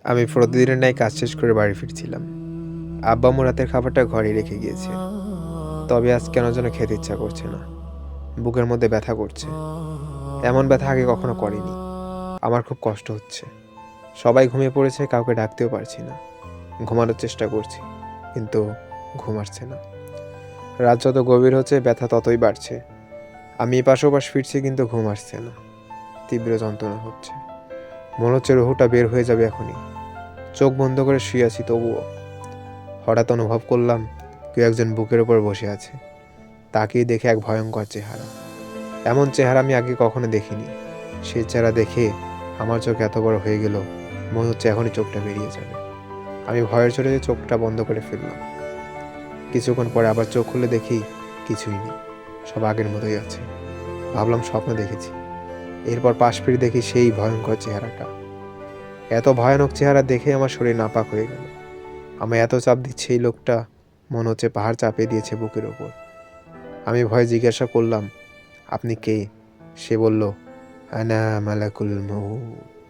আমি প্রতিদিনের ন্যায় কাজ শেষ করে বাড়ি ফিরছিলাম। আব্বা আম্মু রাতের খাবারটা ঘরেই রেখে গিয়েছে। তবে আজ কেন যেন খেতে ইচ্ছা করছে না। বুকের মধ্যে ব্যথা করছে। এমন ব্যথা আগে কখনো করেনি। আমার খুব কষ্ট হচ্ছে। সবাই ঘুমিয়ে পড়েছে, কাউকে ডাকতেও পারছি না। ঘুমানোর চেষ্টা করছি, কিন্তু ঘুম আসছে না। রাত যত গভীর হচ্ছে ব্যথা ততই বাড়ছে। আমি এপাশ ওপাশ ফিরছি, কিন্তু ঘুম আসছে না। তীব্র যন্ত্রণা হচ্ছে। মনে হচ্ছে রুহুটা বের হয়ে যাবে এখনই। চোখ বন্ধ করে শুয়ে আছি, তবুও হঠাৎ অনুভব করলাম কেউ একজন বুকের ওপর বসে আছে। তাকিয়ে দেখে এক ভয়ঙ্কর চেহারা। এমন চেহারা আমি আগে কখনো দেখিনি। সেই চেহারা দেখে আমার চোখ এত বড় হয়ে গেল, মনে হচ্ছে এখনই চোখটা বেরিয়ে যাবে। আমি ভয়ের চোটে চোখটা বন্ধ করে ফেললাম। কিছুক্ষণ পরে আবার চোখ খুলে দেখি কিছুই নেই, সব আগের মতোই আছে। ভাবলাম স্বপ্ন দেখেছি। এরপর পাশ ফিরে দেখি সেই ভয়ঙ্কর চেহারাটা। এত ভয়ানক চেহারা দেখে আমার শরীর নাপাক হয়ে গেল। আমায় এত চাপ দিচ্ছে এই লোকটা, মনে হচ্ছে পাহাড় চাপিয়ে দিয়েছে বুকের ওপর। আমি ভয়ে জিজ্ঞাসা করলাম, আপনি কে? সে বলল, আনা মালাকুল মউত।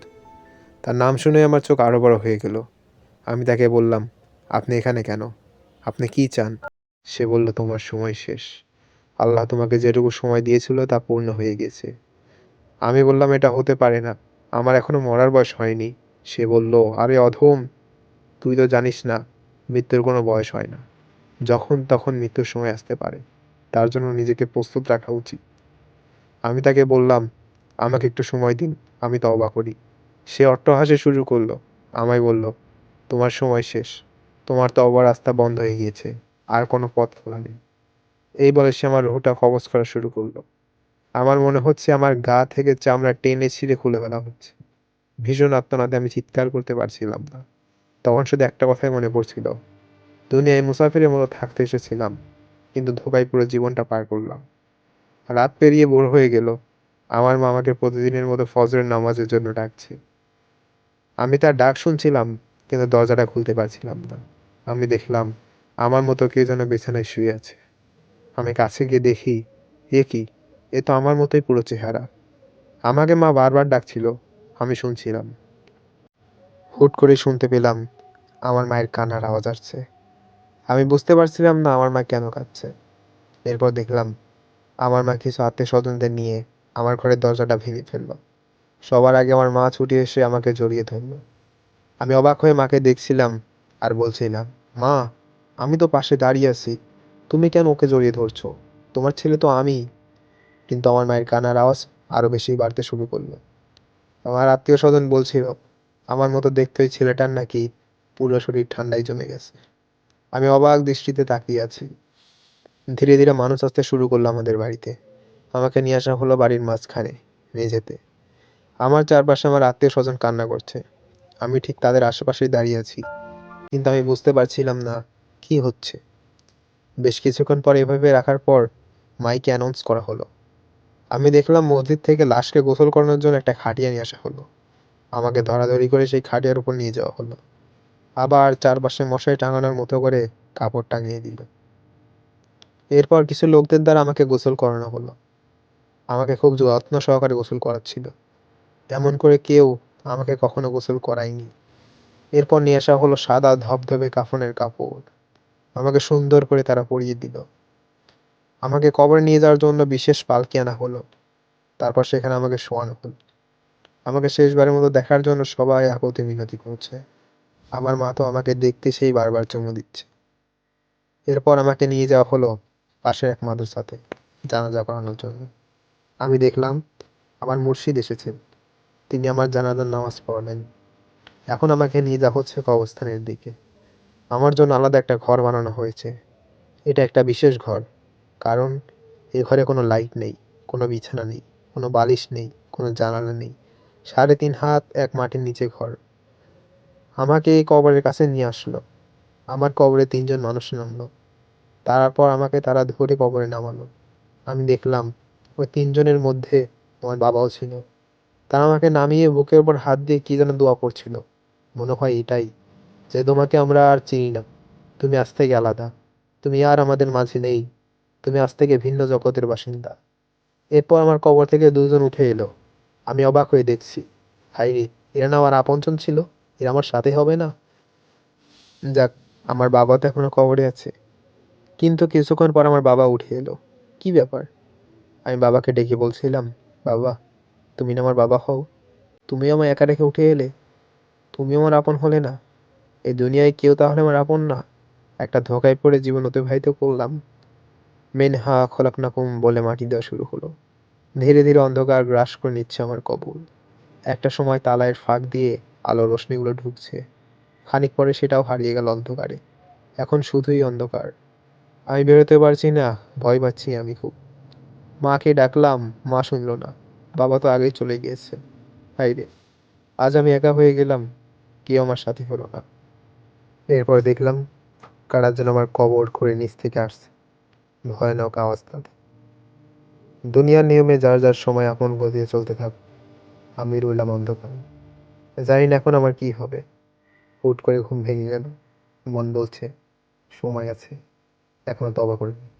তার নাম শুনে আমার চোখ আরো বড় হয়ে গেল। আমি তাকে বললাম, আপনি এখানে কেন? আপনি কি চান? সে বলল, তোমার সময় শেষ। আল্লাহ তোমাকে যেটুকু সময় দিয়েছিল তা পূর্ণ হয়ে গেছে। আমি বললাম, এটা হতে পারে না, আমার এখনো মরার বয়স হয়নি। সে বলল, আরে অধম, তুই তো জানিস না মৃত্যুর কোনো বয়স হয় না। যখন তখন মৃত্যুর সময় আসতে পারে, তার জন্য নিজেকে প্রস্তুত রাখা উচিত। আমি তাকে বললাম, আমাকে একটু সময় দিন, আমি তওবা করি। সে অট্টহাসি শুরু করলো। আমায় বলল, তোমার সময় শেষ, তোমার তওবার রাস্তা বন্ধ হয়ে গিয়েছে, আর কোনো পথ খোলা নেই। এই বলে সে আমার রুহটা কবজ করা শুরু করলো। আমার মনে হচ্ছে আমার গা থেকে চামড়া টেনে ছিঁড়ে খুলে ফেলা হচ্ছে। ভীষণ আর্তনাদে আমি চিৎকার করতে পারছিলাম না। তখন শুধু একটা কথাই মনে পড়ছিল, দুনিয়ায় মুসাফিরের মতো থাকতে এসেছিলাম, কিন্তু ধোকায় পুরো জীবনটা পার করলাম। রাত পেরিয়ে ভোর হয়ে গেল। আমার মা আমাকে প্রতিদিনের মতো ফজরের নামাজের জন্য ডাকছে। আমি তার ডাক শুনছিলাম, কিন্তু দরজাটা খুলতে পারছিলাম না। আমি দেখলাম আমার মতো কেউ যেন বিছানায় শুয়ে আছে। আমি কাছে গিয়ে দেখি, এ কি, এ তো আমার মতোই পুরো চেহারা। আমাকে মা বারবার ডাকছিল, আমি শুনছিলাম। হুট করে শুনতে পেলাম আমার মায়ের কান্নার আওয়াজ আসছে। আমি বুঝতে পারছিলাম না আমার মা কেন কাঁদছে। এরপর দেখলাম আমার মা কিছু আত্মীয় স্বজনদের নিয়ে আমার ঘরের দরজাটা ভেঙে ফেললো। সবার আগে আমার মা ছুটে এসে আমাকে জড়িয়ে ধরল। আমি অবাক হয়ে মাকে দেখছিলাম আর বলছিলাম, মা, আমি তো পাশে দাঁড়িয়ে আছি, তুমি কেন ওকে জড়িয়ে ধরছো? তোমার ছেলে তো আমি। কিন্তু আমার মায়ের কান্নার আওয়াজ আরো বেশি বাড়তে শুরু করলো। আমার আত্মীয় স্বজন বলছিল আমার মতো দেখতে ওই ছেলেটার নাকি পুরো শরীর ঠান্ডায় জমে গেছে। আমি অবাক দৃষ্টিতে তাকিয়ে আছি। ধীরে ধীরে মানুষ আসতে শুরু করলো আমাদের বাড়িতে। আমাকে নিয়ে আসা হলো বাড়ির মাঝখানে, মেঝেতে। আমার চারপাশে আমার আত্মীয় স্বজন কান্না করছে। আমি ঠিক তাদের আশেপাশেই দাঁড়িয়ে আছি, কিন্তু আমি বুঝতে পারছিলাম না কি হচ্ছে। বেশ কিছুক্ষণ পর এভাবে রাখার পর মাইকে অ্যানাউন্স করা হলো। আমি দেখলাম মসজিদ থেকে লাশকে গোসল করানোর জন্য একটা খাটিয়া নিয়ে আসা হলো। আমাকে ধরাধরি করে সেই খাটিয়ার উপর নিয়ে যাওয়া হলো। আবার চারপাশে মশারি টাঙানোর মতো করে কাপড় টাঙিয়ে দিল। এরপর কিছু লোকদের দ্বারা আমাকে গোসল করানো হলো। আমাকে খুব যত্ন সহকারে গোসল করাচ্ছিল। এমন করে কেউ আমাকে কখনো গোসল করায়নি। এরপর নিয়ে আসা হলো সাদা ধবধবে কাফনের কাপড়। আমাকে সুন্দর করে তারা পরিয়ে দিল। আমাকে কবরে নিয়ে যাওয়ার জন্য বিশেষ পালকি আনা হলো। তারপর সেখানে আমাকে শোয়ানো হলো। আমাকে শেষবারের মতো দেখার জন্য সবাই আকুতি মিনতি করছে। আমার মা তো আমাকে দেখতে সেই বারবার চুমু দিচ্ছে। এরপর আমাকে নিয়ে যাওয়া হলো পাশের এক মাদ্রাসাতে জানাজা করানোর জন্য। আমি দেখলাম আমার মুর্শিদ এসেছেন। তিনি আমার জানাজার নামাজ পড়ালেন। এখন আমাকে নিয়ে যাওয়া হচ্ছে কবরস্থানের দিকে। আমার জন্য আলাদা একটা ঘর বানানো হয়েছে। এটা একটা বিশেষ ঘর, কারণ এ ঘরে কোনো লাইট নেই, কোনো বিছানা নেই, কোনো বালিশ নেই, কোনো জানালা নেই। 3.5 হাত এক মাটির নিচে ঘর। আমাকে এই কবরের কাছে নিয়ে আসলো। আমার কবরে 3জন মানুষ নামলো। তারপর আমাকে তারা ধরে কবরে নামালো। আমি দেখলাম ওই 3জনের মধ্যে আমার বাবাও ছিল। তারা আমাকে নামিয়ে বুকের উপর হাত দিয়ে কি যেন দোয়া করছিল। মনে হয় এটাই, যে তোমাকে আমরা আর চিনি না, তুমি আজ থেকে আলাদা, তুমি আর আমাদের মাঝে নেই, তুমি আজ থেকে ভিন্ন জগতের বাসিন্দা। এরপর আমার কবর থেকে 2জন উঠে এলো। আমি অবাক হয়ে দেখছি, হাইরে, এরা না আমার আপনজন ছিল। এরা আমার সাথে হবে না? যাক, আমার বাবা তো এখনো কবরে আছে। কিন্তু কিছুক্ষণ পর আমার বাবা উঠে এলো। কি ব্যাপার? আমি বাবাকে ডেকে বলছিলাম, বাবা, তুমি না আমার বাবা হও, তুমিও আমায় একা রেখে উঠে এলে। তুমি আমার আপন হলে না। এই দুনিয়ায় কেউ তাহলে আমার আপন না। একটা ধোঁকায় পড়ে জীবন অতিবাহিত করলাম। মেনহা খলাকনাকুম বলে মাটি দেওয়া শুরু হলো। ধীরে ধীরে অন্ধকার গ্রাস করে নিচ্ছে আমার কবর। একটা সময় তালায়ের ফাঁক দিয়ে আলোর রশ্মিগুলো ঢুকছে। খানিক পরে সেটাও হারিয়ে গেল অন্ধকারে। এখন শুধুই অন্ধকার। আমি বেরোতে পারছি না, ভয় পাচ্ছি আমি খুব। মাকে ডাকলাম, মা শুনল না। বাবা তো আগেই চলে গিয়েছে। হায়রে, আজ আমি একা হয়ে গেলাম, কেউ আমার সাথী হলো না। এরপর দেখলাম কারা যেন আমার কবর করে নিচ থেকে আসছে, ভয়ানক আওয়াজ তাদের। দুনিয়ার নিয়মে যার যার সময় আপন গতিতে চলতে থাক, আমি রইলাম অন্ধকারে। জানি না এখন আমার কি হবে। হুট করে ঘুম ভেঙে গেল। মন বলছে, সময় আছে, এখনো তবা করে নি।